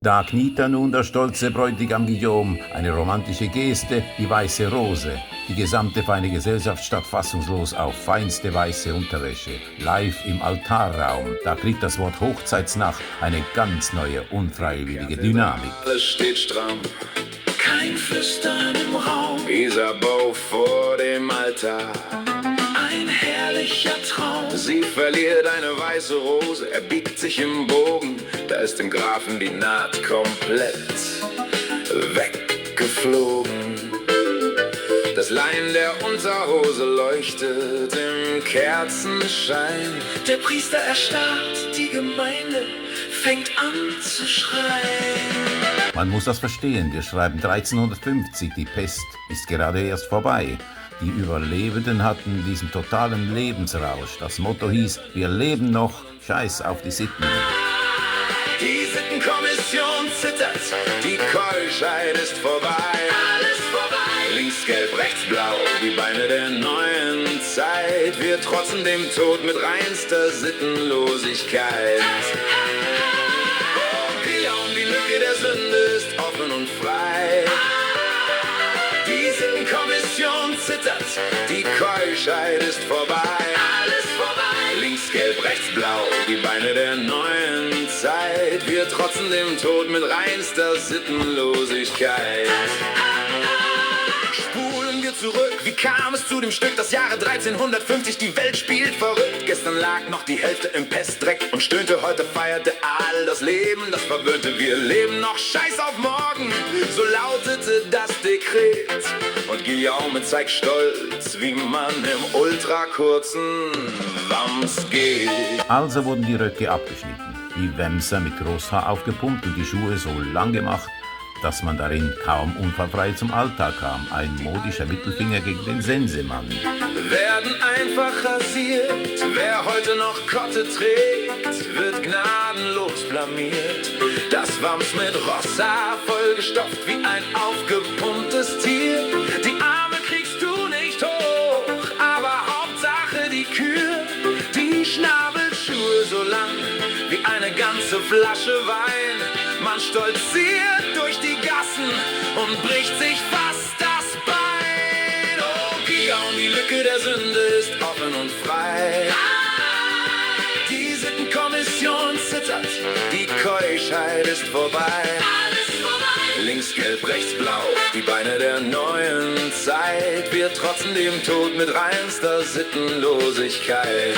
Da kniet er nun der stolze Bräutigam Guillaume, eine romantische Geste, die weiße Rose. Die gesamte feine Gesellschaft starrt fassungslos auf feinste weiße Unterwäsche. Live im Altarraum, da kriegt das Wort Hochzeitsnacht eine ganz neue, unfreiwillige Dynamik. Alles steht stramm, kein Flüstern im Raum. Isabeau vor dem Altar, ein herrlicher Traum. Sie verliert eine weiße Rose, er biegt sich im Bogen. Da ist dem Grafen die Naht komplett weggeflogen. Das Lein der Unterhose leuchtet im Kerzenschein. Der Priester erstarrt, die Gemeinde fängt an zu schreien. Man muss das verstehen, wir schreiben 1350, die Pest ist gerade erst vorbei. Die Überlebenden hatten diesen totalen Lebensrausch. Das Motto hieß, wir leben noch, scheiß auf die Sitten. Die Sittenkommission zittert, die Keuschheit ist vorbei. Alles vorbei. Links gelb, rechts blau, die Beine der neuen Zeit. Wir trotzen dem Tod mit reinster Sittenlosigkeit. Oh, Guillaume, die Lücke der Sünde ist offen und frei. Die Sittenkommission zittert, die Keuschheit ist vorbei. Alles vorbei. Links gelb, rechts blau, die Beine der neuen Zeit. Wir trotzen dem Tod mit reinster Sittenlosigkeit. Spulen wir zurück, wie kam es zu dem Stück? Das Jahre 1350, die Welt spielt verrückt. Gestern lag noch die Hälfte im Pestdreck und stöhnte, heute feierte all das Leben, das verwöhnte. Wir leben noch, scheiß auf morgen, so lautete das Dekret. Und Guillaume zeigt stolz, wie man im ultrakurzen Wams geht. Also wurden die Röcke abgeschnitten, die Wämser mit Großhaar aufgepumpt und die Schuhe so lang gemacht, dass man darin kaum unfallfrei zum Alltag kam. Ein modischer Mittelfinger gegen den Sensemann. Werden einfach rasiert, wer heute noch Kotte trägt, wird gnadenlos blamiert. Das Wams mit Rosshaar vollgestopft wie ein aufgepumptes Tier. Die Arme kriegst du nicht hoch, aber Hauptsache die Kür. Die Schnabelschuhe so lang wie eine ganze Flasche Wein. Man stolziert durch die Gassen und bricht sich fast das Bein. Oh, Guillaume, die Lücke der Sünde ist offen und frei. Die Sittenkommission zittert, die Keuschheit ist vorbei. Alles vorbei. Links gelb, rechts blau, die Beine der neuen Zeit. Wir trotzen dem Tod mit reinster Sittenlosigkeit.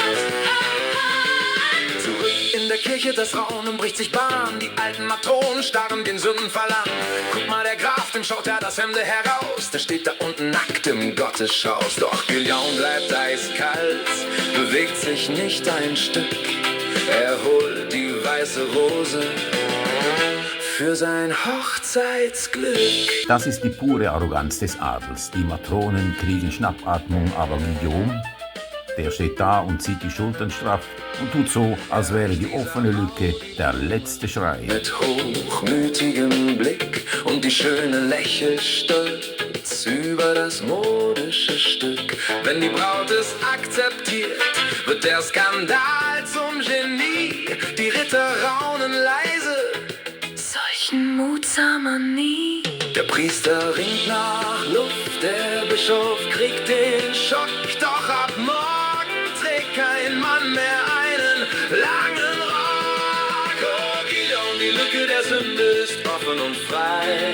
Zurück in der Kirche, das Raunen bricht sich Bahn. Die alten Matronen starren den Sündenfall an. Guck mal, der Graf, dem schaut das Hemde heraus. Der steht da unten nackt im Gottesschauß. Doch Guillaume bleibt eiskalt, bewegt sich nicht ein Stück. Er holt die weiße Rose für sein Hochzeitsglück. Das ist die pure Arroganz des Adels. Die Matronen kriegen Schnappatmung, aber Guillaume, der steht da und zieht die Schultern straff und tut so, als wäre die offene Lücke der letzte Schrei. Mit hochmütigem Blick und die Schöne lächelt stolz über das modische Stück. Wenn die Braut es akzeptiert, wird der Skandal zum Genie. Die Ritter raunen leise, solchen Mut sah man nie. Der Priester ringt nach Luft, der Bischof kriegt den Schock. Doch ab morgen trägt kein Mann mehr einen langen Rock. Oh, Guillaume, die Lücke der Sünde ist offen und frei.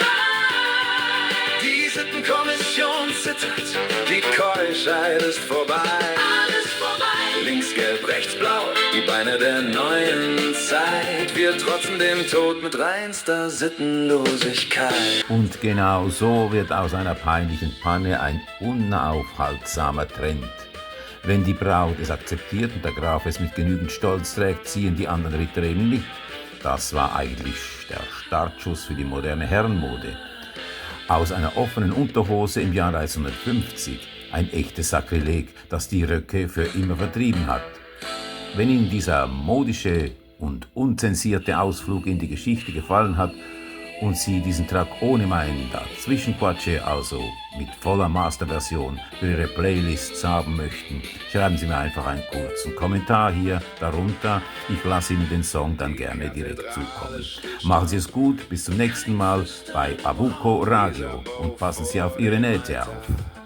Die Sittenkommission zittert, die Keuschheit ist vorbei. Alles vorbei. Links gelb, rechts blau, die Beine der neuen Zeit. Wir trotzen dem Tod mit reinster Sittenlosigkeit. Und genau so wird aus einer peinlichen Panne ein unaufhaltsamer Trend. Wenn die Braut es akzeptiert und der Graf es mit genügend Stolz trägt, ziehen die anderen Ritter eben mit. Das war eigentlich der Startschuss für die moderne Herrenmode. Aus einer offenen Unterhose im Jahr 1950 ein echtes Sakrileg, das die Röcke für immer vertrieben hat. Wenn Ihnen dieser modische und unzensierte Ausflug in die Geschichte gefallen hat und Sie diesen Track ohne meinen Dazwischenquatsche, also mit voller Masterversion, für Ihre Playlists haben möchten, schreiben Sie mir einfach einen kurzen Kommentar hier darunter. Ich lasse Ihnen den Song dann gerne direkt zukommen. Machen Sie es gut, bis zum nächsten Mal bei Abuko Radio und passen Sie auf Ihre Nähte auf.